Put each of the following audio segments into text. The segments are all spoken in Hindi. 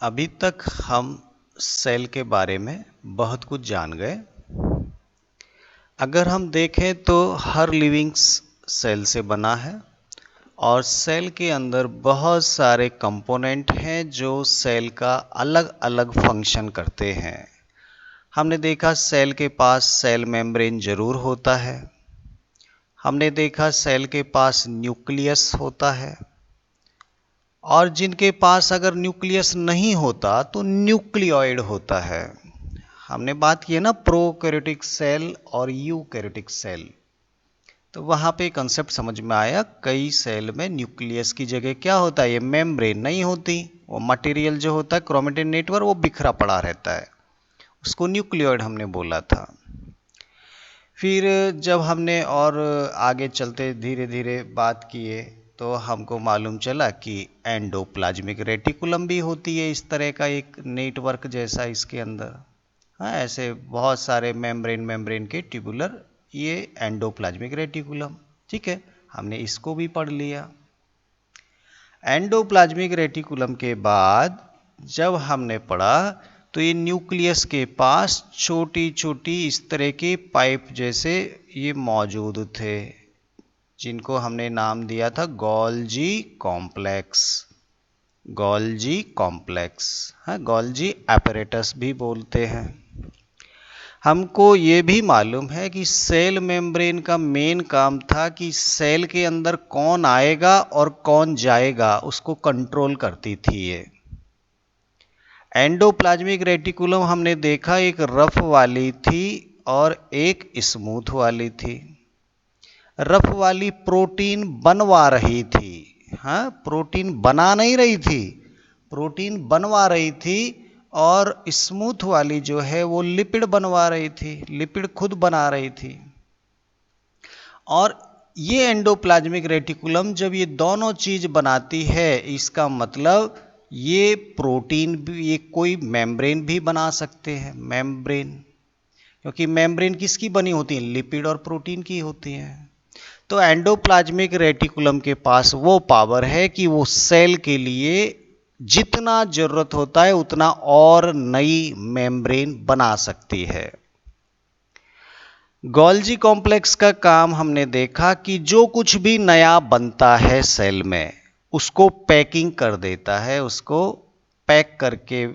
अभी तक हम सेल के बारे में बहुत कुछ जान गए। अगर हम देखें तो हर लिविंग सेल से बना है और सेल के अंदर बहुत सारे कंपोनेंट हैं जो सेल का अलग अलग फंक्शन करते हैं। हमने देखा सेल के पास सेल मेम्ब्रेन जरूर होता है। हमने देखा सेल के पास न्यूक्लियस होता है और जिनके पास अगर न्यूक्लियस नहीं होता तो न्यूक्लियोइड होता है। हमने बात की है ना प्रोकैरियोटिक सेल और यूकैरियोटिक सेल, तो वहां पे कंसेप्ट समझ में आया। कई सेल में न्यूक्लियस की जगह क्या होता है, ये मेम्ब्रेन नहीं होती, वो मटेरियल जो होता है क्रोमेटिन नेटवर्क वो बिखरा पड़ा रहता है, उसको न्यूक्लियोइड हमने बोला था। फिर जब हमने और आगे चलते धीरे धीरे बात किए तो हमको मालूम चला कि एंडोप्लाज्मिक रेटिकुलम भी होती है, इस तरह का एक नेटवर्क जैसा इसके अंदर। हाँ, ऐसे बहुत सारे मेम्ब्रेन के ट्यूबुलर, ये एंडोप्लाज्मिक रेटिकुलम। ठीक है, हमने इसको भी पढ़ लिया। एंडोप्लाज्मिक रेटिकुलम के बाद जब हमने पढ़ा तो ये न्यूक्लियस के पास छोटी छोटी इस तरह के पाइप जैसे ये मौजूद थे, जिनको हमने नाम दिया था गोल्जी कॉम्प्लेक्स। गोल्जी कॉम्प्लेक्स, हाँ, गोल्जी एपरेटस भी बोलते हैं। हमको ये भी मालूम है कि सेल मेम्ब्रेन का मेन काम था कि सेल के अंदर कौन आएगा और कौन जाएगा उसको कंट्रोल करती थी ये। एंडोप्लाज्मिक रेटिकुलम हमने देखा एक रफ वाली थी और एक स्मूथ वाली थी। रफ वाली प्रोटीन बनवा रही थी, हाँ, प्रोटीन बना नहीं रही थी, प्रोटीन बनवा रही थी। और स्मूथ वाली जो है वो लिपिड बनवा रही थी, लिपिड खुद बना रही थी। और ये एंडोप्लाज्मिक रेटिकुलम जब ये दोनों चीज बनाती है, इसका मतलब ये प्रोटीन भी, ये कोई मेम्ब्रेन भी बना सकते हैं, मेम्ब्रेन, क्योंकि मेम्ब्रेन किसकी बनी होती है, लिपिड और प्रोटीन की होती है। तो एंडोप्लाज्मिक रेटिकुलम के पास वो पावर है कि वो सेल के लिए जितना जरूरत होता है उतना और नई मेम्ब्रेन बना सकती है। गोल्जी कॉम्प्लेक्स का काम हमने देखा कि जो कुछ भी नया बनता है सेल में उसको पैकिंग कर देता है, उसको पैक करके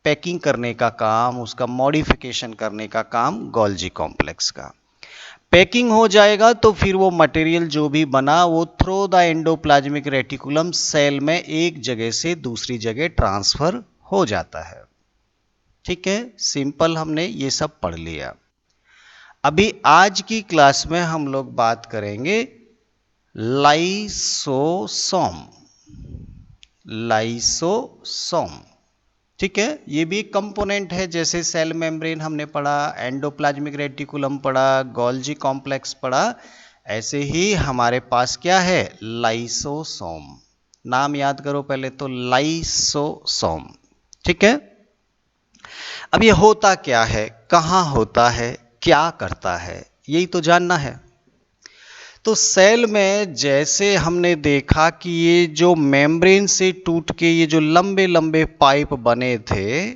पैकिंग करने का काम, उसका मॉडिफिकेशन करने का काम गोल्जी कॉम्प्लेक्स का। पैकिंग हो जाएगा तो फिर वो मटेरियल जो भी बना वो through the endoplasmic reticulum cell में एक जगह से दूसरी जगह ट्रांसफर हो जाता है। ठीक है, सिंपल, हमने ये सब पढ़ लिया। अभी आज की क्लास में हम लोग बात करेंगे लाइसोसोम। लाइसोसोम, ठीक है, ये भी एक कंपोनेंट है। जैसे सेल मेम्ब्रेन हमने पढ़ा, एंडोप्लाज्मिक रेटिकुलम पढ़ा, गोल्जी कॉम्प्लेक्स पढ़ा, ऐसे ही हमारे पास क्या है, लाइसोसोम। नाम याद करो पहले तो, लाइसोसोम। ठीक है, अब ये होता क्या है, कहां होता है, क्या करता है, यही तो जानना है। तो सेल में जैसे हमने देखा कि ये जो मेम्ब्रेन से टूट के ये जो लंबे लंबे पाइप बने थे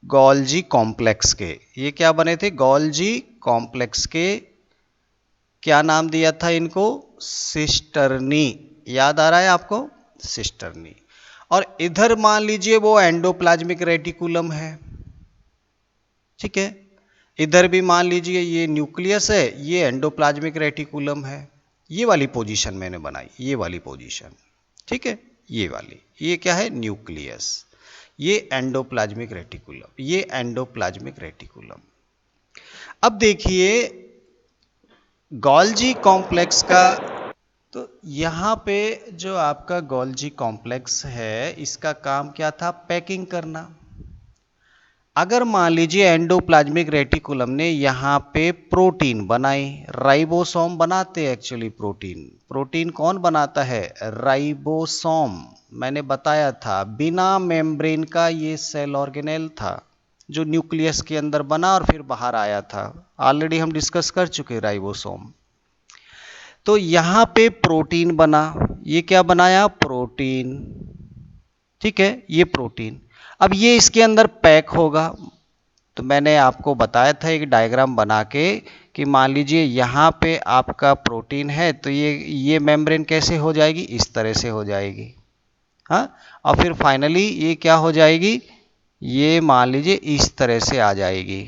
गोल्जी कॉम्प्लेक्स के, ये क्या बने थे, गोल्जी कॉम्प्लेक्स के, क्या नाम दिया था इनको, सिस्टर्नी। याद आ रहा है आपको, सिस्टर्नी। और इधर मान लीजिए वो एंडोप्लाज्मिक रेटिकुलम है। ठीक है, इधर भी मान लीजिए ये न्यूक्लियस है, ये एंडोप्लाज्मिक रेटिकुलम है। ये वाली पोजीशन मैंने बनाई, ये वाली पोजीशन, ठीक है, ये वाली, ये क्या है, न्यूक्लियस, ये एंडोप्लाज्मिक रेटिकुलम, ये एंडोप्लाज्मिक रेटिकुलम। अब देखिए गोल्जी कॉम्प्लेक्स का, तो यहां पे जो आपका गोल्जी कॉम्प्लेक्स है इसका काम क्या था, पैकिंग करना। अगर मान लीजिए एंडोप्लाज्मिक रेटिकुलम ने यहाँ पे प्रोटीन बनाई, राइबोसोम बनाते हैं एक्चुअली प्रोटीन। प्रोटीन कौन बनाता है, राइबोसोम। मैंने बताया था बिना मेम्ब्रेन का ये सेल ऑर्गेनेल था जो न्यूक्लियस के अंदर बना और फिर बाहर आया था, ऑलरेडी हम डिस्कस कर चुके राइबोसोम। तो यहाँ पे प्रोटीन बना, ये क्या बनाया, प्रोटीन। ठीक है, ये प्रोटीन। अब ये इसके अंदर पैक होगा। तो मैंने आपको बताया था एक डायग्राम बना के कि मान लीजिए यहाँ पे आपका प्रोटीन है, तो ये मेम्ब्रेन कैसे हो जाएगी, इस तरह से हो जाएगी। हाँ, और फिर फाइनली ये क्या हो जाएगी, ये मान लीजिए इस तरह से आ जाएगी।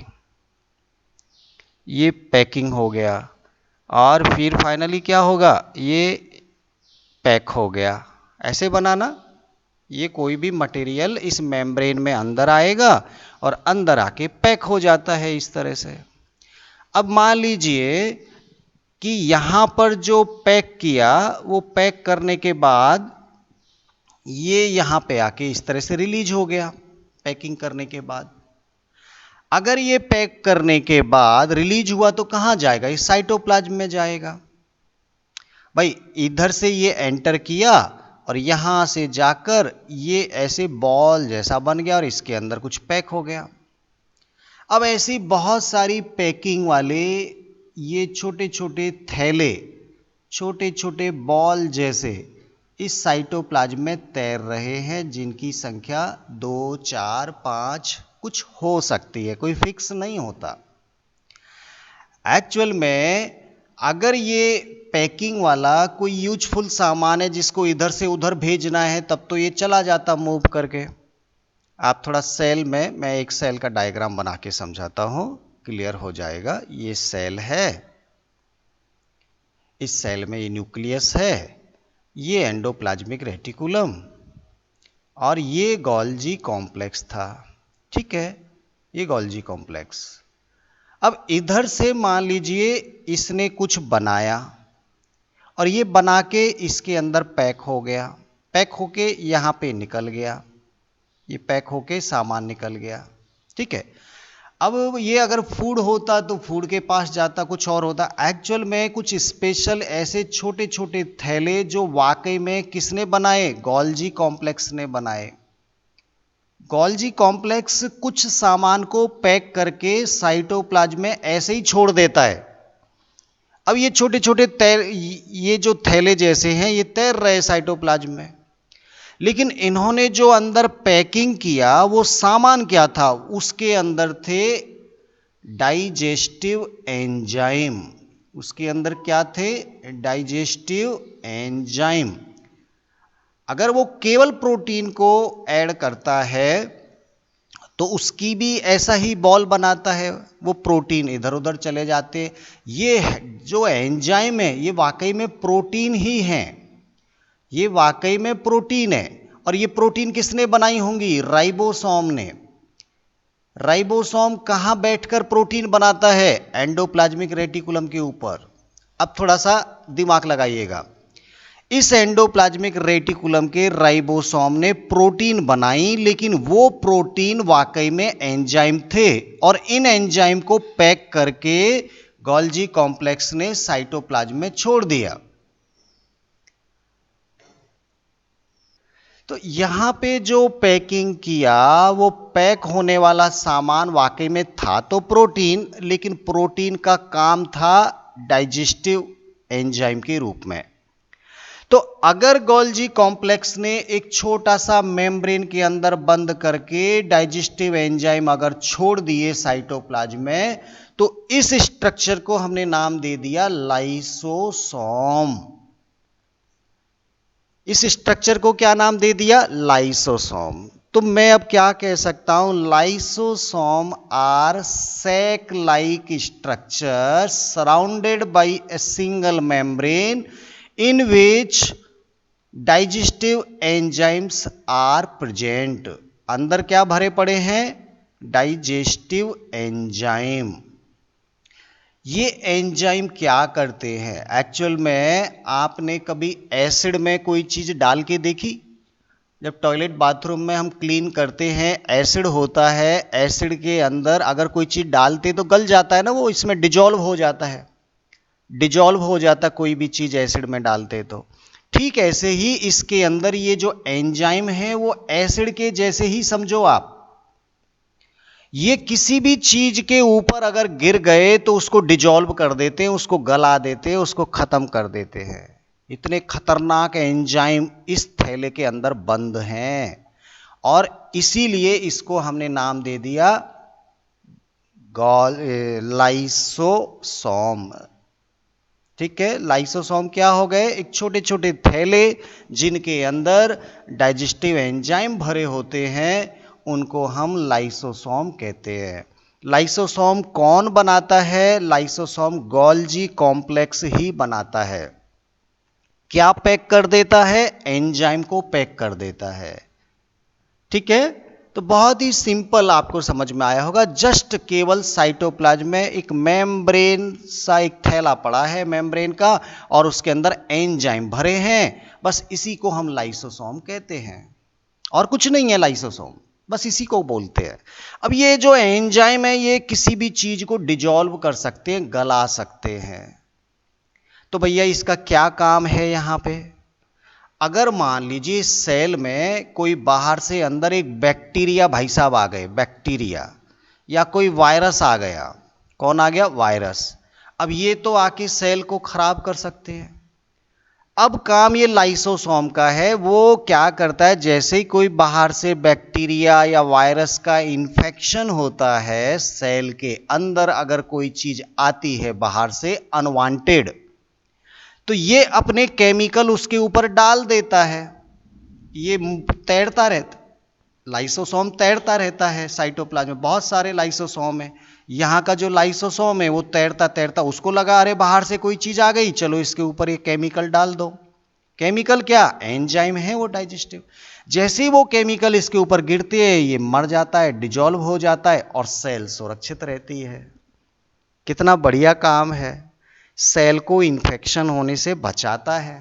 ये पैकिंग हो गया, और फिर फाइनली क्या होगा, ये पैक हो गया। ऐसे बनाना, ये कोई भी मटेरियल इस मेम्ब्रेन में अंदर आएगा और अंदर आके पैक हो जाता है इस तरह से। अब मान लीजिए कि यहां पर जो पैक किया, वो पैक करने के बाद ये यहां पे आके इस तरह से रिलीज हो गया पैकिंग करने के बाद। अगर ये पैक करने के बाद रिलीज हुआ तो कहां जाएगा, इस साइटोप्लाज्म में जाएगा। भाई इधर से ये एंटर किया और यहां से जाकर ये ऐसे बॉल जैसा बन गया और इसके अंदर कुछ पैक हो गया। अब ऐसी बहुत सारी पैकिंग वाले ये छोटे छोटे थैले, छोटे छोटे बॉल जैसे इस साइटोप्लाज्म में तैर रहे हैं, जिनकी संख्या 2, 4, 5 कुछ हो सकती है, कोई फिक्स नहीं होता। एक्चुअल में अगर ये पैकिंग वाला कोई यूजफुल सामान है जिसको इधर से उधर भेजना है, तब तो ये चला जाता मूव करके। आप थोड़ा सेल में, मैं एक सेल का डायग्राम बना के समझाता हूं, क्लियर हो जाएगा। ये सेल है, इस सेल में ये न्यूक्लियस है, ये एंडोप्लाज्मिक रेटिकुलम, और ये गोल्जी कॉम्प्लेक्स था। ठीक है, ये गोल्जी कॉम्प्लेक्स। अब इधर से मान लीजिए इसने कुछ बनाया और ये बना के इसके अंदर पैक हो गया, पैक होके यहाँ पे निकल गया, ये पैक होके सामान निकल गया। ठीक है, अब ये अगर फूड होता तो फूड के पास जाता, कुछ और होता। एक्चुअल में कुछ स्पेशल ऐसे छोटे छोटे थैले जो वाकई में किसने बनाए, गोल्जी कॉम्प्लेक्स ने बनाए। गोल्जी कॉम्प्लेक्स कुछ सामान को पैक करके साइटोप्लाज्म में ऐसे ही छोड़ देता है। अब ये छोटे छोटे ये जो थैले जैसे हैं, ये तैर रहे साइटोप्लाज्म में, लेकिन इन्होंने जो अंदर पैकिंग किया वो सामान क्या था, उसके अंदर थे डाइजेस्टिव एंजाइम। उसके अंदर क्या थे, डाइजेस्टिव एंजाइम। अगर वो केवल प्रोटीन को ऐड करता है तो उसकी भी ऐसा ही बॉल बनाता है, वो प्रोटीन इधर उधर चले जाते। ये जो एंजाइम है ये वाकई में प्रोटीन ही है, ये वाकई में प्रोटीन है। और ये प्रोटीन किसने बनाई होंगी, राइबोसोम ने। राइबोसोम कहां बैठकर प्रोटीन बनाता है, एंडोप्लाज्मिक रेटिकुलम के ऊपर। अब थोड़ा सा दिमाग लगाइएगा, इस एंडोप्लाज्मिक रेटिकुलम के राइबोसोम ने प्रोटीन बनाई, लेकिन वो प्रोटीन वाकई में एंजाइम थे, और इन एंजाइम को पैक करके गोल्जी कॉम्प्लेक्स ने साइटोप्लाज्म में छोड़ दिया। तो यहां पे जो पैकिंग किया, वो पैक होने वाला सामान वाकई में था तो प्रोटीन, लेकिन प्रोटीन का काम था डाइजेस्टिव एंजाइम के रूप में। तो अगर गोल्जी कॉम्प्लेक्स ने एक छोटा सा मेम्ब्रेन के अंदर बंद करके डाइजेस्टिव एंजाइम अगर छोड़ दिए साइटोप्लाज्म में, तो इस स्ट्रक्चर को हमने नाम दे दिया लाइसोसोम। इस स्ट्रक्चर को क्या नाम दे दिया, लाइसोसोम। तो मैं अब क्या कह सकता हूं, lysosome are sac like structure surrounded by a single membrane in which digestive enzymes are present। अंदर क्या भरे पड़े हैं, डाइजेस्टिव एंजाइम। ये एंजाइम क्या करते हैं, एक्चुअल में आपने कभी एसिड में कोई चीज डाल के देखी? जब टॉयलेट बाथरूम में हम क्लीन करते हैं, एसिड होता है, एसिड के अंदर अगर कोई चीज डालते तो गल जाता है ना, वो इसमें डिजॉल्व हो जाता है, डिजॉल्व हो जाता कोई भी चीज एसिड में डालते तो। ठीक ऐसे ही इसके अंदर ये जो एंजाइम है वो एसिड के जैसे ही समझो आप। ये किसी भी चीज के ऊपर अगर गिर गए तो उसको डिजॉल्व कर देते हैं, उसको गला देते हैं, उसको खत्म कर देते हैं। इतने खतरनाक एंजाइम इस थैले के अंदर बंद हैं। और इसीलिए इसको हमने नाम दे दिया लाइसोसोम। ठीक है, लाइसोसोम क्या हो गए? एक छोटे छोटे थैले जिनके अंदर डाइजेस्टिव एंजाइम भरे होते हैं, उनको हम लाइसोसोम कहते हैं। लाइसोसोम कौन बनाता है? लाइसोसोम गोल्जी कॉम्प्लेक्स ही बनाता है। क्या पैक कर देता है? एंजाइम को पैक कर देता है। ठीक है, तो बहुत ही सिंपल आपको समझ में आया होगा। जस्ट केवल साइटोप्लाज्म में एक मेम्ब्रेन सा एक थैला पड़ा है मेम्ब्रेन का, और उसके अंदर एंजाइम भरे हैं, बस इसी को हम लाइसोसोम कहते हैं। और कुछ नहीं है लाइसोसोम, बस इसी को बोलते हैं। अब ये जो एंजाइम है ये किसी भी चीज को डिजॉल्व कर सकते हैं, गला सकते हैं। तो भैया इसका क्या काम है यहां पे? अगर मान लीजिए सेल में कोई बाहर से अंदर एक बैक्टीरिया भाई साहब आ गए, बैक्टीरिया या कोई वायरस आ गया। कौन आ गया? वायरस। अब ये तो आके सेल को खराब कर सकते हैं। अब काम ये लाइसोसोम का है, वो क्या करता है, जैसे ही कोई बाहर से बैक्टीरिया या वायरस का इन्फेक्शन होता है सेल के अंदर, अगर कोई चीज आती है बाहर से अनवांटेड, तो ये अपने केमिकल उसके ऊपर डाल देता है। ये तैरता रहता, लाइसोसोम तैरता रहता है साइटोप्लाज्म में। बहुत सारे लाइसोसोम है। यहां का जो लाइसोसोम है वो तैरता तैरता उसको लगा, अरे बाहर से कोई चीज आ गई, चलो इसके ऊपर ये केमिकल डाल दो। केमिकल क्या? एंजाइम है वो डाइजेस्टिव। जैसे ही वो केमिकल इसके ऊपर गिरते हैं ये मर जाता है, डिजॉल्व हो जाता है और सेल सुरक्षित रहती है। कितना बढ़िया काम है, सेल को इन्फेक्शन होने से बचाता है।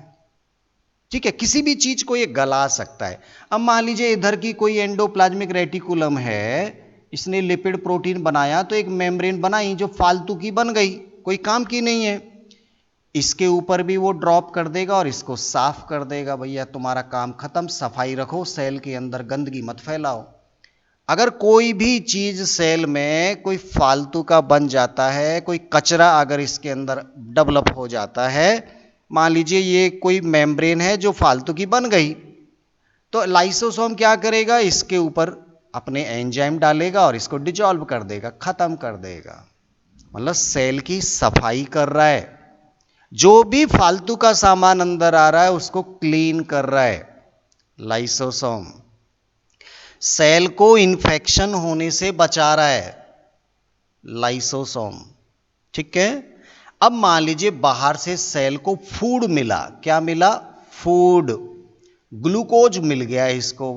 ठीक है, किसी भी चीज को ये गला सकता है। अब मान लीजिए इधर की कोई एंडोप्लाज्मिक रेटिकुलम है, इसने लिपिड प्रोटीन बनाया, तो एक मेम्ब्रेन बनाई जो फालतू की बन गई, कोई काम की नहीं है। इसके ऊपर भी वो ड्रॉप कर देगा और इसको साफ कर देगा। भैया तुम्हारा काम खत्म, सफाई रखो, सेल के अंदर गंदगी मत फैलाओ। अगर कोई भी चीज सेल में कोई फालतू का बन जाता है, कोई कचरा अगर इसके अंदर डेवलप हो जाता है, मान लीजिए ये कोई मेम्ब्रेन है जो फालतू की बन गई, तो लाइसोसोम क्या करेगा, इसके ऊपर अपने एंजाइम डालेगा और इसको डिजॉल्व कर देगा, खत्म कर देगा। मतलब सेल की सफाई कर रहा है, जो भी फालतू का सामान अंदर आ रहा है उसको क्लीन कर रहा है लाइसोसोम। सेल को इन्फेक्शन होने से बचा रहा है लाइसोसोम। ठीक है, अब मान लीजिए बाहर से सेल को फूड मिला। क्या मिला? फूड, ग्लूकोज मिल गया इसको।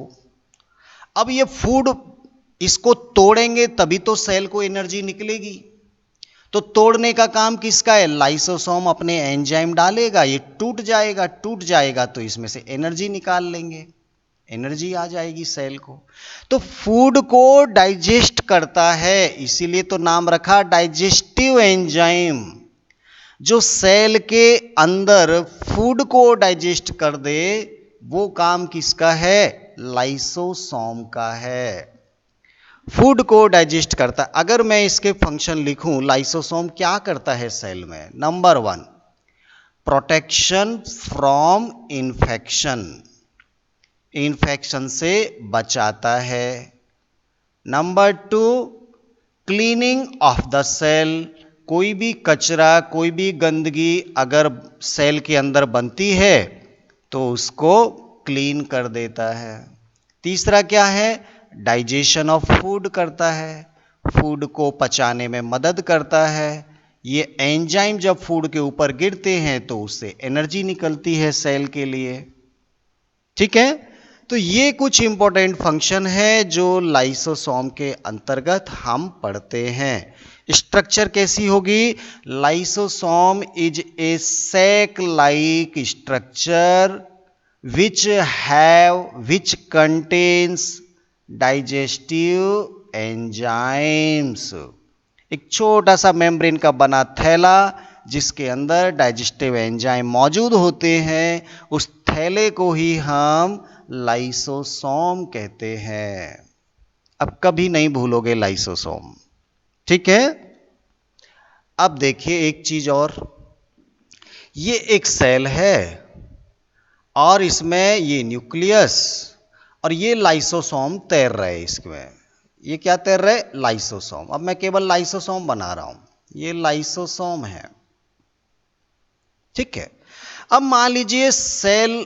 अब ये फूड इसको तोड़ेंगे तभी तो सेल को एनर्जी निकलेगी। तो तोड़ने का काम किसका है? लाइसोसोम अपने एंजाइम डालेगा, ये टूट जाएगा, टूट जाएगा तो इसमें से एनर्जी निकाल लेंगे, एनर्जी आ जाएगी सेल को। तो फूड को डाइजेस्ट करता है, इसीलिए तो नाम रखा डाइजेस्टिव एंजाइम। जो सेल के अंदर फूड को डाइजेस्ट कर दे, वो काम किसका है? लाइसोसोम का है। फूड को डाइजेस्ट करता है। अगर मैं इसके फंक्शन लिखूं, लाइसोसोम क्या करता है सेल में? Number 1, protection from infection, infection से बचाता है। Number 2, cleaning of the cell, कोई भी कचरा, कोई भी गंदगी अगर सेल के अंदर बनती है तो उसको क्लीन कर देता है। तीसरा क्या है? डाइजेशन ऑफ फूड करता है, फूड को पचाने में मदद करता है। ये एंजाइम जब फूड के ऊपर गिरते हैं तो उससे एनर्जी निकलती है सेल के लिए। ठीक है, तो ये कुछ इंपॉर्टेंट फंक्शन है जो लाइसोसोम के अंतर्गत हम पढ़ते हैं। स्ट्रक्चर कैसी होगी? Lysosome is a sac like structure which contains digestive enzymes। एक छोटा सा मेम्ब्रेन का बना थैला जिसके अंदर डाइजेस्टिव एंजाइम मौजूद होते हैं, उस थैले को ही हम लाइसोसोम कहते हैं। अब कभी नहीं भूलोगे लाइसोसोम। ठीक है, अब देखिए एक चीज और, ये एक सेल है और इसमें ये न्यूक्लियस और ये लाइसोसोम तैर रहे इसमें। ये क्या तैर रहे? लाइसोसोम। अब मैं केवल लाइसोसोम बना रहा हूं, ये लाइसोसोम है, ठीक है। अब मान लीजिए सेल,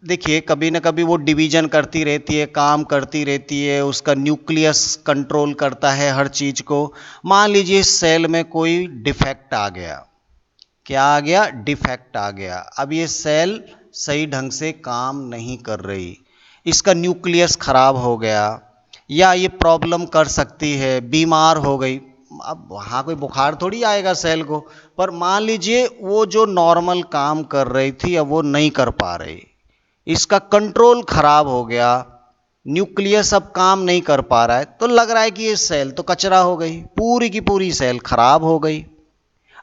देखिए कभी ना कभी वो डिवीजन करती रहती है, काम करती रहती है, उसका न्यूक्लियस कंट्रोल करता है हर चीज को। मान लीजिए सेल में कोई डिफेक्ट आ गया, क्या आ गया? डिफेक्ट आ गया। अब ये सेल सही ढंग से काम नहीं कर रही, इसका न्यूक्लियस खराब हो गया, या ये प्रॉब्लम कर सकती है, बीमार हो गई। अब वहाँ कोई बुखार थोड़ी आएगा सेल को, पर मान लीजिए वो जो नॉर्मल काम कर रही थी अब वो नहीं कर पा रही, इसका कंट्रोल खराब हो गया, न्यूक्लियस अब काम नहीं कर पा रहा है, तो लग रहा है कि ये सेल तो कचरा हो गई, पूरी की पूरी सेल खराब हो गई।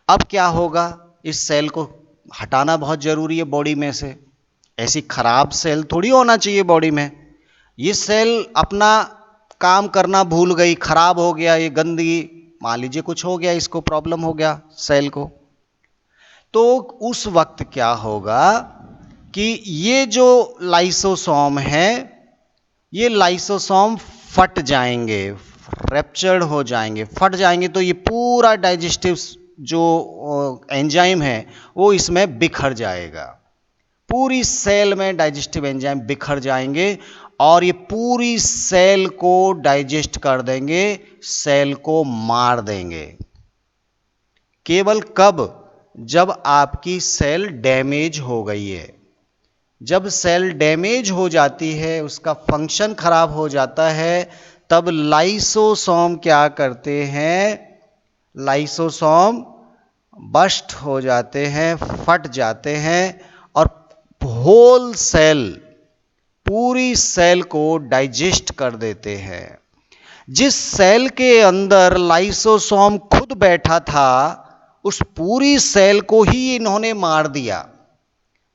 अब क्या होगा? इस सेल को हटाना बहुत जरूरी है बॉडी में से, ऐसी खराब सेल थोड़ी होना चाहिए बॉडी में। ये सेल अपना काम करना भूल गई, खराब हो गया, ये गंदगी, मान लीजिए कुछ हो गया, इसको प्रॉब्लम हो गया सेल को, तो उस वक्त क्या होगा कि ये जो लाइसोसोम है, ये लाइसोसोम फट जाएंगे, रैप्चर्ड हो जाएंगे, फट जाएंगे, तो ये पूरा डाइजेस्टिव जो एंजाइम है वो इसमें बिखर जाएगा, पूरी सेल में डाइजेस्टिव एंजाइम बिखर जाएंगे और ये पूरी सेल को डाइजेस्ट कर देंगे, सेल को मार देंगे। केवल कब? जब आपकी सेल डैमेज हो गई है। जब सेल डैमेज हो जाती है, उसका फंक्शन खराब हो जाता है, तब लाइसोसोम क्या करते हैं? लाइसोसोम बस्ट हो जाते हैं, फट जाते हैं और होल सेल, पूरी सेल को डाइजेस्ट कर देते हैं। जिस सेल के अंदर लाइसोसोम खुद बैठा था, उस पूरी सेल को ही इन्होंने मार दिया,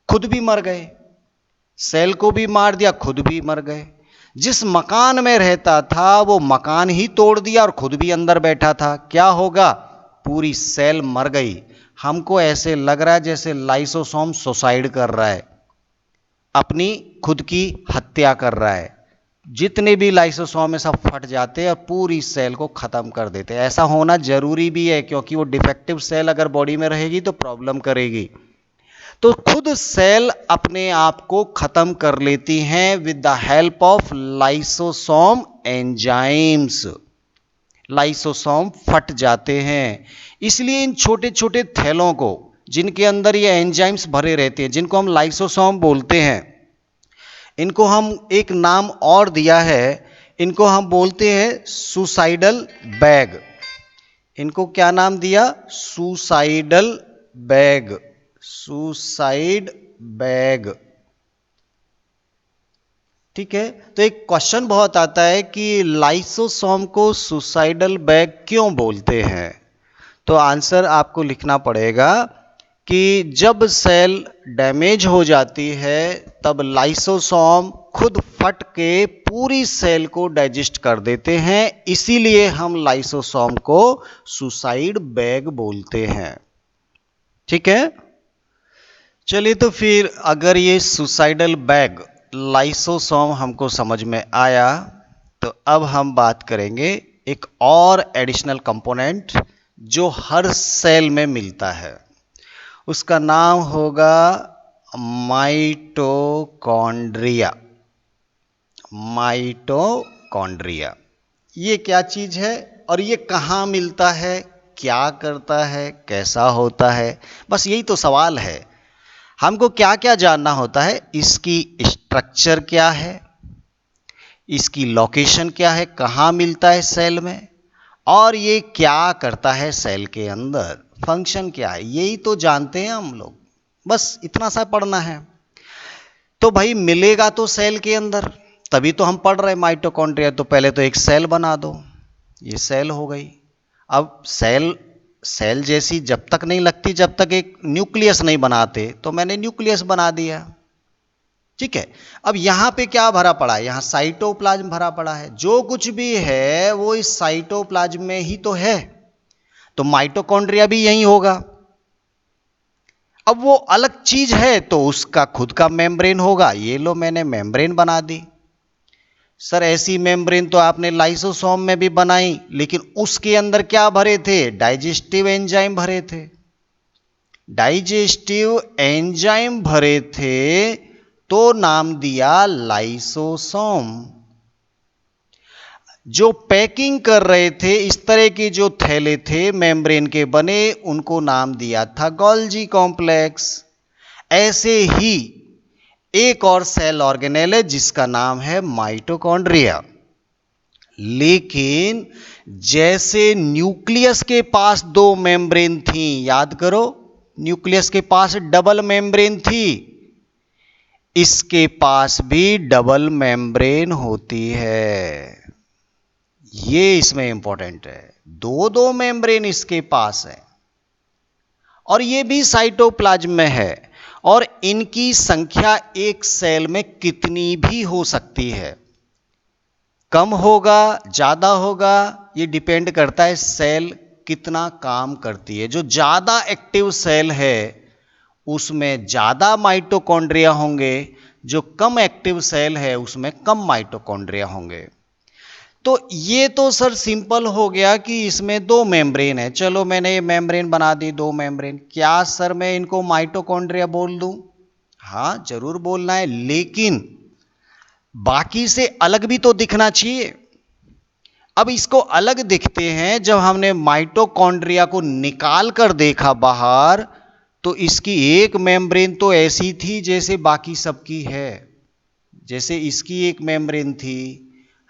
खुद भी मर गए, सेल को भी मार दिया, खुद भी मर गए। जिस मकान में रहता था वो मकान ही तोड़ दिया और खुद भी अंदर बैठा था। क्या होगा? पूरी सेल मर गई। हमको ऐसे लग रहा है जैसे लाइसोसोम सुसाइड कर रहा है, अपनी खुद की हत्या कर रहा है। जितने भी लाइसोसोम में सब फट जाते हैं और पूरी सेल को खत्म कर देते हैं। ऐसा होना जरूरी भी है, क्योंकि वो डिफेक्टिव सेल अगर बॉडी में रहेगी तो प्रॉब्लम करेगी। तो खुद सेल अपने आप को खत्म कर लेती हैं with the help of lysosome enzymes. Lysosome फट जाते हैं। इसलिए इन छोटे छोटे थैलों को, जिनके अंदर ये एंजाइम्स भरे रहते हैं, जिनको हम लाइसोसोम बोलते हैं, इनको हम एक नाम और दिया है, इनको हम बोलते हैं सुसाइडल बैग। इनको क्या नाम दिया? सुसाइडल बैग, सुसाइड बैग, ठीक है। तो एक क्वेश्चन बहुत आता है कि लाइसोसोम को सुसाइडल बैग क्यों बोलते हैं? तो आंसर आपको लिखना पड़ेगा कि जब सेल डैमेज हो जाती है तब लाइसोसोम खुद फट के पूरी सेल को डाइजेस्ट कर देते हैं, इसीलिए हम लाइसोसोम को सुसाइड बैग बोलते हैं, ठीक है। चलिए, तो फिर अगर ये सुसाइडल बैग लाइसोसोम हमको समझ में आया, तो अब हम बात करेंगे एक और एडिशनल कंपोनेंट जो हर सेल में मिलता है। उसका नाम होगा माइटोकॉन्ड्रिया। माइटोकॉन्ड्रिया ये क्या चीज है और ये कहाँ मिलता है, क्या करता है, कैसा होता है? बस यही तो सवाल है। हमको क्या क्या जानना होता है, इसकी स्ट्रक्चर क्या है, इसकी लोकेशन क्या है, कहाँ मिलता है सेल में, और ये क्या करता है सेल के अंदर, फंक्शन क्या है, यही तो जानते हैं हम लोग। बस इतना सा पढ़ना है। तो भाई मिलेगा तो सेल के अंदर, तभी तो हम पढ़ रहे हैं माइटोकॉन्ड्रिया। तो पहले तो एक सेल बना दो, ये सेल हो गई। अब सेल सेल जैसी जब तक नहीं लगती, जब तक एक न्यूक्लियस नहीं बनाते, तो मैंने न्यूक्लियस बना दिया, ठीक है। अब यहां पे क्या भरा पड़ा है? यहां साइटोप्लाज्म भरा पड़ा है। जो कुछ भी है वो इस साइटोप्लाज्म में ही तो है, तो माइटोकॉन्ड्रिया भी यही होगा। अब वो अलग चीज है तो उसका खुद का मेम्ब्रेन होगा। ये लो मैंने मेम्ब्रेन बना दी, सर ऐसी मेम्ब्रेन तो आपने लाइसोसोम में भी बनाई, लेकिन उसके अंदर क्या भरे थे? डाइजेस्टिव एंजाइम भरे थे। डाइजेस्टिव एंजाइम भरे थे तो नाम दिया लाइसोसोम। जो पैकिंग कर रहे थे, इस तरह के जो थैले थे मेम्ब्रेन के बने, उनको नाम दिया था गोल्जी कॉम्प्लेक्स। ऐसे ही एक और सेल ऑर्गेनेल है जिसका नाम है माइटोकॉन्ड्रिया। लेकिन जैसे न्यूक्लियस के पास दो मेम्ब्रेन थी, याद करो, न्यूक्लियस के पास डबल मेम्ब्रेन थी, इसके पास भी डबल मेम्ब्रेन होती है। ये इसमें इंपॉर्टेंट है, दो दो मेम्ब्रेन इसके पास है, और ये भी साइटोप्लाज्म में है, और इनकी संख्या एक सेल में कितनी भी हो सकती है। कम होगा, ज्यादा होगा, ये डिपेंड करता है सेल कितना काम करती है। जो ज्यादा एक्टिव सेल है उसमें ज्यादा माइटोकॉन्ड्रिया होंगे, जो कम एक्टिव सेल है उसमें कम माइटोकॉन्ड्रिया होंगे। तो ये तो सर सिंपल हो गया कि इसमें दो मेम्ब्रेन है। चलो मैंने ये मेम्ब्रेन बना दी, दो मेम्ब्रेन। क्या सर मैं इनको माइटोकॉन्ड्रिया बोल दूं? हाँ जरूर बोलना है, लेकिन बाकी से अलग भी तो दिखना चाहिए। अब इसको अलग दिखते हैं जब हमने माइटोकॉन्ड्रिया को निकाल कर देखा बाहर, तो इसकी एक मेम्ब्रेन तो ऐसी थी जैसे बाकी सबकी है। जैसे इसकी एक मेम्ब्रेन थी,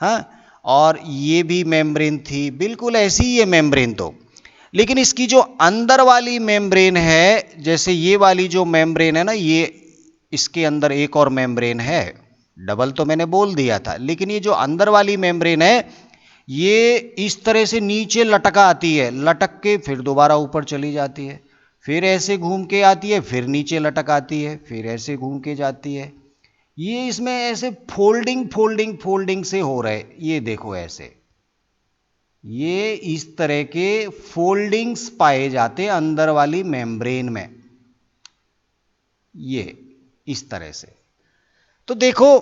हाँ, और ये भी मेम्ब्रेन थी, बिल्कुल ऐसी ही है मेम्ब्रेन तो। लेकिन इसकी जो अंदर वाली मेम्ब्रेन है, जैसे ये वाली जो मेम्ब्रेन है ना, ये इसके अंदर एक और मेम्ब्रेन है। डबल तो मैंने बोल दिया था, लेकिन ये जो अंदर वाली मेम्ब्रेन है, ये इस तरह से नीचे लटका आती है, लटक के फिर दोबारा ऊपर चली जाती है, फिर ऐसे घूम के आती है, फिर नीचे लटक आती है, फिर ऐसे घूम के जाती है। ये इसमें ऐसे फोल्डिंग फोल्डिंग फोल्डिंग से हो रहा है। ये देखो ऐसे, ये इस तरह के फोल्डिंग्स पाए जाते हैं अंदर वाली मेम्ब्रेन में, ये इस तरह से। तो देखो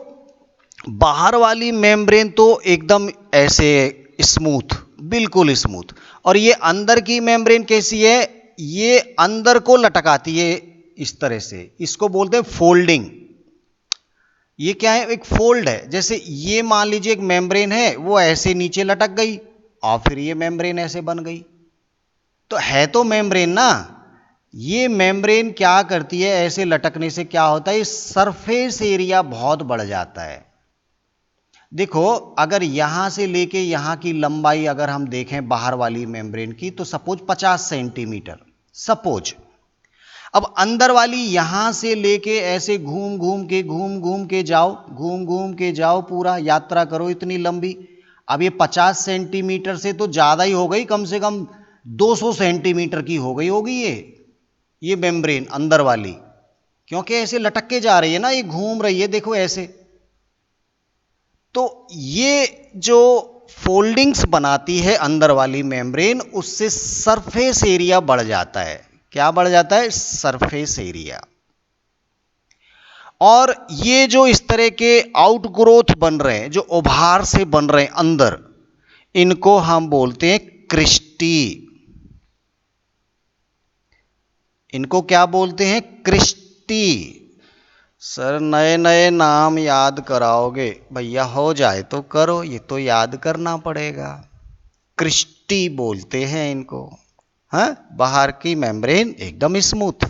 बाहर वाली मेम्ब्रेन तो एकदम ऐसे स्मूथ, बिल्कुल स्मूथ, और ये अंदर की मेम्ब्रेन कैसी है? ये अंदर को लटकाती है इस तरह से, इसको बोलते हैं फोल्डिंग। ये क्या है? एक फोल्ड है। जैसे ये मान लीजिए एक मेम्ब्रेन है, वो ऐसे नीचे लटक गई और फिर ये मेम्ब्रेन ऐसे बन गई, तो है तो मेम्ब्रेन ना। ये मेम्ब्रेन क्या करती है? ऐसे लटकने से क्या होता है? सरफेस एरिया बहुत बढ़ जाता है। देखो अगर यहां से लेके यहां की लंबाई अगर हम देखें बाहर वाली मेम्ब्रेन की, तो सपोज 50 सेंटीमीटर, सपोज। अब अंदर वाली यहां से लेके ऐसे घूम घूम के जाओ, घूम घूम के जाओ, पूरा यात्रा करो इतनी लंबी। अब ये 50 सेंटीमीटर से तो ज्यादा ही हो गई, कम से कम 200 सेंटीमीटर की हो गई होगी ये मेम्ब्रेन अंदर वाली, क्योंकि ऐसे लटक के जा रही है ना, ये घूम रही है, देखो ऐसे। तो ये जो फोल्डिंग्स बनाती है अंदर वाली मेम्ब्रेन, उससे सरफेस एरिया बढ़ जाता है। क्या बढ़ जाता है? Surface area. और ये जो इस तरह के आउटग्रोथ बन रहे हैं, जो उभार से बन रहे हैं अंदर, इनको हम बोलते हैं क्रिस्टी। इनको क्या बोलते हैं? क्रिस्टी। सर नए नए नाम याद कराओगे भैया? हो जाए तो करो, ये तो याद करना पड़ेगा। क्रिस्टी बोलते हैं इनको। हाँ, बाहर की मेम्ब्रेन एकदम स्मूथ।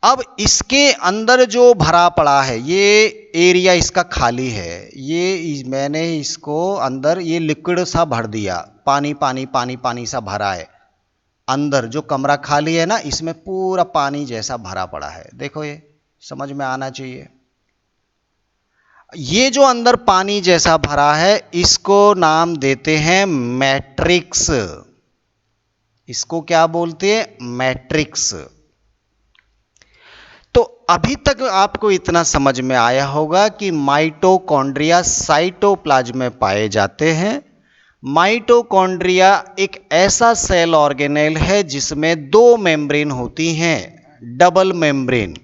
अब इसके अंदर जो भरा पड़ा है, ये एरिया इसका खाली है, ये मैंने इसको अंदर ये लिक्विड सा भर दिया, पानी पानी पानी पानी सा भरा है अंदर। जो कमरा खाली है ना, इसमें पूरा पानी जैसा भरा पड़ा है। देखो ये समझ में आना चाहिए। ये जो अंदर पानी जैसा भरा है, इसको नाम देते हैं मैट्रिक्स। इसको क्या बोलते हैं? मैट्रिक्स। तो अभी तक आपको इतना समझ में आया होगा कि माइटोकॉन्ड्रिया साइटोप्लाज्म में पाए जाते हैं। माइटोकॉन्ड्रिया एक ऐसा सेल ऑर्गेनेल है जिसमें दो मेम्ब्रेन होती हैं, डबल मेम्ब्रेन।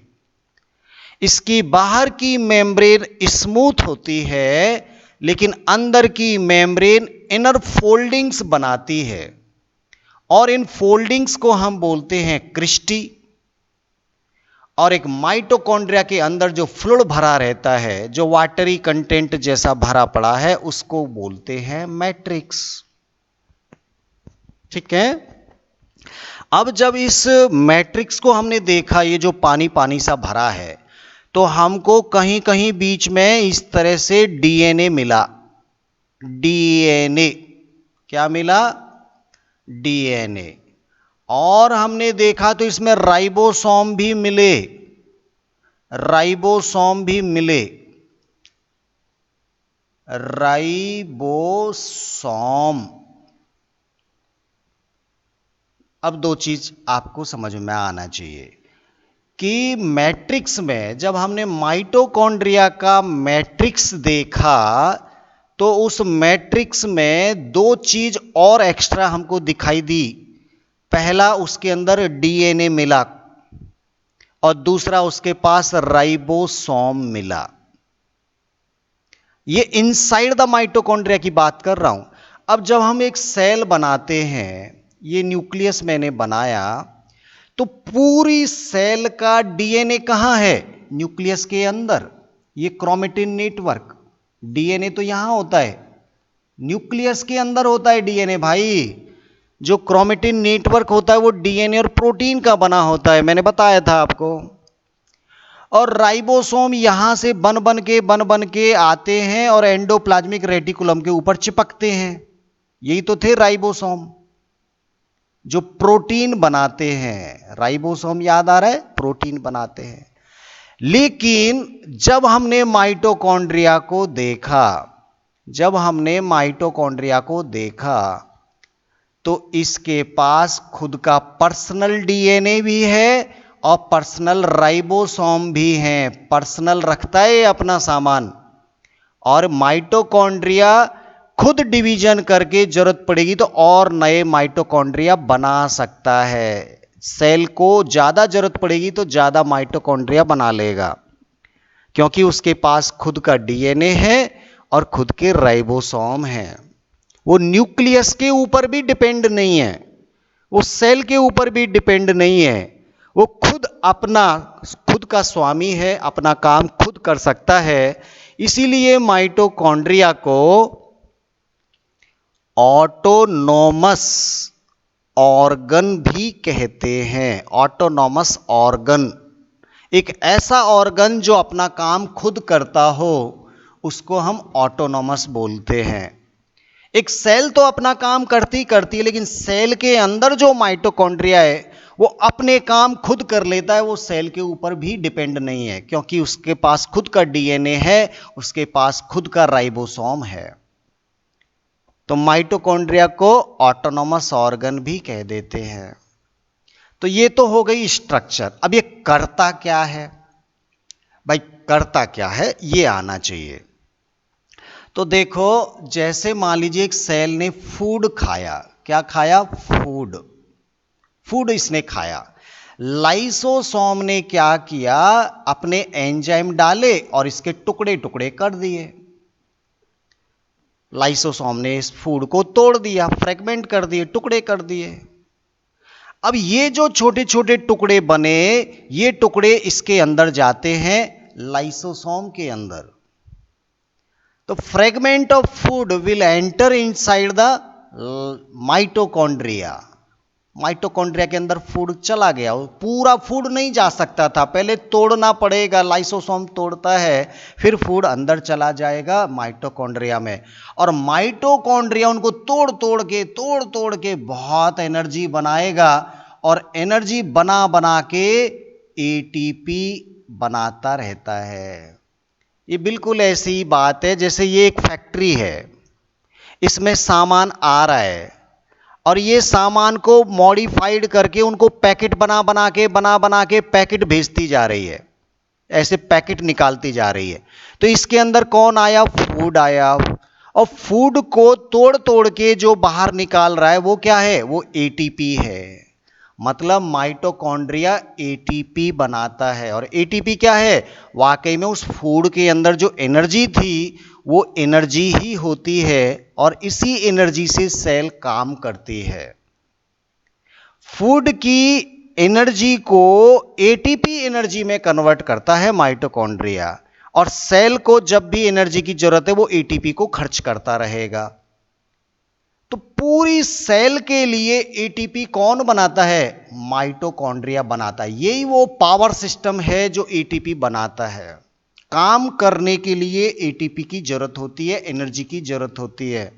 इसकी बाहर की मेम्ब्रेन स्मूथ होती है, लेकिन अंदर की मेम्ब्रेन इनर फोल्डिंग्स बनाती है और इन फोल्डिंग्स को हम बोलते हैं क्रिस्टी। और एक माइटोकॉन्ड्रिया के अंदर जो फ्लूइड भरा रहता है, जो वाटरी कंटेंट जैसा भरा पड़ा है, उसको बोलते हैं मैट्रिक्स। ठीक है। अब जब इस मैट्रिक्स को हमने देखा, ये जो पानी पानी सा भरा है, तो हमको कहीं कहीं बीच में इस तरह से डीएनए मिला। डीएनए क्या मिला? डीएनए। और हमने देखा तो इसमें राइबोसोम भी मिले। राइबोसोम भी मिले। राइबोसोम। अब दो चीज आपको समझ में आना चाहिए कि मैट्रिक्स में जब हमने माइटोकॉन्ड्रिया का मैट्रिक्स देखा तो उस मैट्रिक्स में दो चीज और एक्स्ट्रा हमको दिखाई दी। पहला, उसके अंदर डीएनए मिला और दूसरा, उसके पास राइबोसोम मिला। ये इनसाइड द माइटोकॉन्ड्रिया की बात कर रहा हूं। अब जब हम एक सेल बनाते हैं, ये न्यूक्लियस मैंने बनाया, तो पूरी सेल का डीएनए कहां है? न्यूक्लियस के अंदर। ये क्रोमेटिन नेटवर्क, डीएनए तो यहां होता है, न्यूक्लियस के अंदर होता है डीएनए भाई। जो क्रोमेटिन नेटवर्क होता है वो डीएनए और प्रोटीन का बना होता है, मैंने बताया था आपको। और राइबोसोम यहां से बन बन के आते हैं और एंडोप्लाज्मिक रेटिकुलम के ऊपर चिपकते हैं। यही तो थे राइबोसोम, जो प्रोटीन बनाते हैं। राइबोसोम याद आ रहा है? प्रोटीन बनाते हैं। लेकिन जब हमने माइटोकॉन्ड्रिया को देखा, तो इसके पास खुद का पर्सनल डीएनए भी है और पर्सनल राइबोसोम भी हैं। पर्सनल रखता है अपना सामान, और माइटोकॉन्ड्रिया खुद डिवीजन करके जरूरत पड़ेगी तो और नए माइटोकॉन्ड्रिया बना सकता है। सेल को ज्यादा जरूरत पड़ेगी तो ज्यादा माइटोकॉन्ड्रिया बना लेगा, क्योंकि उसके पास खुद का डीएनए है और खुद के राइबोसोम हैं। वो न्यूक्लियस के ऊपर भी डिपेंड नहीं है, वो सेल के ऊपर भी डिपेंड नहीं है। वो खुद का स्वामी है, अपना काम खुद कर सकता है। इसीलिए माइटोकॉन्ड्रिया को ऑटोनोमस ऑर्गन भी कहते हैं। ऑटोनोमस ऑर्गन, एक ऐसा ऑर्गन जो अपना काम खुद करता हो, उसको हम ऑटोनोमस बोलते हैं। एक सेल तो अपना काम करती है, लेकिन सेल के अंदर जो माइटोकॉन्ड्रिया है वो अपने काम खुद कर लेता है। वो सेल के ऊपर भी डिपेंड नहीं है, क्योंकि उसके पास खुद का डीएनए है, उसके पास खुद का राइबोसोम है। तो माइटोकॉन्ड्रिया को ऑटोनोमस ऑर्गन भी कह देते हैं। तो ये तो हो गई स्ट्रक्चर। अब ये करता क्या है भाई? करता क्या है ये आना चाहिए। तो देखो, जैसे मान लीजिए एक सेल ने फूड खाया। क्या खाया? फूड इसने खाया। लाइसोसोम ने क्या किया? अपने एंजाइम डाले और इसके टुकड़े टुकड़े कर दिए। लाइसोसोम ने इस फूड को तोड़ दिया, फ्रेगमेंट कर दिए, टुकड़े कर दिए। अब ये जो छोटे छोटे टुकड़े बने, ये टुकड़े इसके अंदर जाते हैं, लाइसोसोम के अंदर। तो fragment of food will enter inside the mitochondria. Mitochondria के अंदर फूड चला गया। पूरा फूड नहीं जा सकता था, पहले तोड़ना पड़ेगा। लाइसोसोम तोड़ता है, फिर फूड अंदर चला जाएगा माइटोकॉन्ड्रिया में। और माइटोकॉन्ड्रिया उनको तोड़ तोड़ के बहुत एनर्जी बनाएगा, और एनर्जी बना बना के एटीपी बनाता रहता है। ये बिल्कुल ऐसी ही बात है जैसे ये एक फैक्ट्री है, इसमें सामान आ रहा है और ये सामान को मॉडिफाइड करके उनको पैकेट बना बना के पैकेट भेजती जा रही है, ऐसे पैकेट निकालती जा रही है। तो इसके अंदर कौन आया? फूड आया। और फूड को तोड़ तोड़ के जो बाहर निकाल रहा है वो क्या है? वो एटीपी है। मतलब माइटोकॉन्ड्रिया एटीपी बनाता है। और एटीपी क्या है? वाकई में उस फूड के अंदर जो एनर्जी थी वो एनर्जी ही होती है और इसी एनर्जी से सेल काम करती है। फूड की एनर्जी को एटीपी एनर्जी में कन्वर्ट करता है माइटोकॉन्ड्रिया, और सेल को जब भी एनर्जी की जरूरत है वो एटीपी को खर्च करता रहेगा। तो पूरी सेल के लिए एटीपी कौन बनाता है? माइटोकॉन्ड्रिया बनाता है। यही वो पावर सिस्टम है जो एटीपी बनाता है। काम करने के लिए एटीपी की जरूरत होती है, एनर्जी की जरूरत होती है,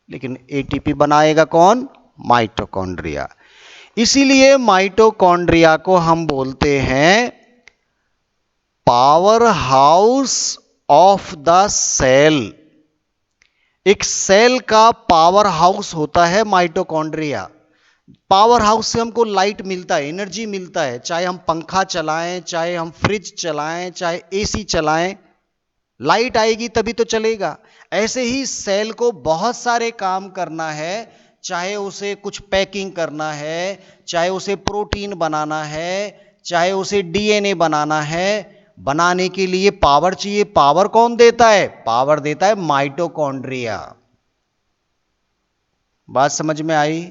लेकिन एटीपी बनाएगा कौन? माइटोकॉन्ड्रिया। इसीलिए माइटोकॉन्ड्रिया को हम बोलते हैं power house of the cell. एक सेल का पावर हाउस होता है माइटोकॉन्ड्रिया। पावर हाउस से हमको लाइट मिलता है, एनर्जी मिलता है, चाहे हम पंखा चलाएं, चाहे हम फ्रिज चलाएं, चाहे एसी चलाएं, लाइट आएगी तभी तो चलेगा। ऐसे ही सेल को बहुत सारे काम करना है, चाहे उसे कुछ पैकिंग करना है, चाहे उसे प्रोटीन बनाना है, चाहे उसे डीएनए बनाना है, बनाने के लिए पावर चाहिए। पावर कौन देता है? पावर देता है माइटोकॉन्ड्रिया। बात समझ में आई?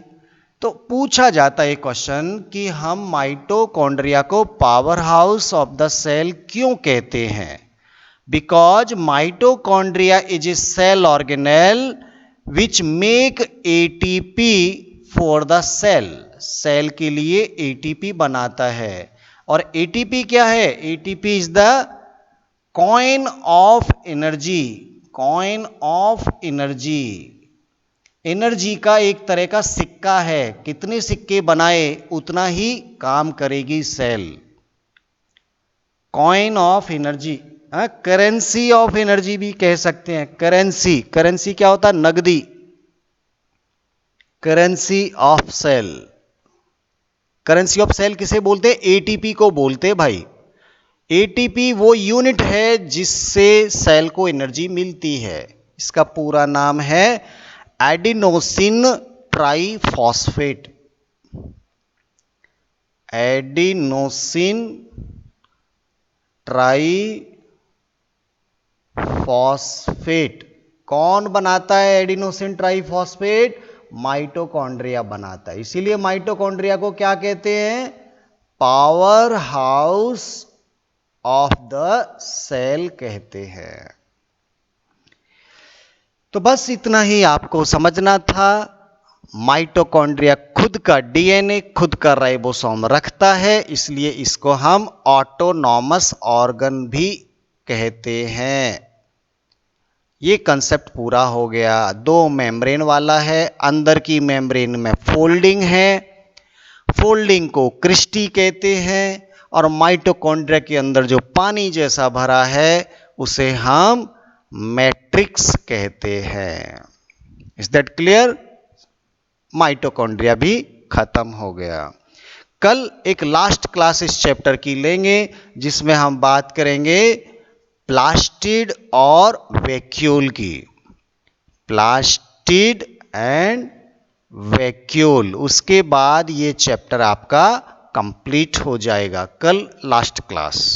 तो पूछा जाता है क्वेश्चन कि हम माइटोकॉन्ड्रिया को power house of the cell क्यों कहते हैं? Because mitochondria is a cell organelle which make ATP for the cell. Cell के लिए एटीपी बनाता है। और एटीपी क्या है? ATP is the coin of energy. Coin of energy, energy का एक तरह का सिक्का है। कितने सिक्के बनाए उतना ही काम करेगी cell. Coin of energy, currency of energy भी कह सकते हैं। करेंसी, करेंसी क्या होता है? नगदी। Currency of cell, currency of cell किसे बोलते हैं? एटीपी को बोलते हैं भाई। एटीपी वो यूनिट है जिससे सेल को एनर्जी मिलती है। इसका पूरा नाम है एडिनोसिन ट्राइफॉस्फेट। एडिनोसिन ट्राइफॉस्फेट कौन बनाता है? एडिनोसिन ट्राइफॉस्फेट माइटोकॉन्ड्रिया बनाता है। इसीलिए माइटोकॉन्ड्रिया को क्या कहते हैं? Power house of the cell कहते हैं। तो बस इतना ही आपको समझना था। माइटोकॉन्ड्रिया खुद का डीएनए, खुद का राइबोसोम रखता है, इसलिए इसको हम ऑटोनॉमस ऑर्गन भी कहते हैं। ये कंसेप्ट पूरा हो गया। दो मेम्ब्रेन वाला है, अंदर की मेम्ब्रेन में फोल्डिंग है, फोल्डिंग को क्रिस्टी कहते हैं, और माइटोकॉन्ड्रिया के अंदर जो पानी जैसा भरा है उसे हम मैट्रिक्स कहते हैं। Is that clear? माइटोकॉन्ड्रिया भी खत्म हो गया। कल एक लास्ट क्लास इस चैप्टर की लेंगे जिसमें हम बात करेंगे प्लास्टिड और वैक्यूल की। प्लास्टिड एंड वैक्यूल, उसके बाद ये चैप्टर आपका कंप्लीट हो जाएगा। कल लास्ट क्लास।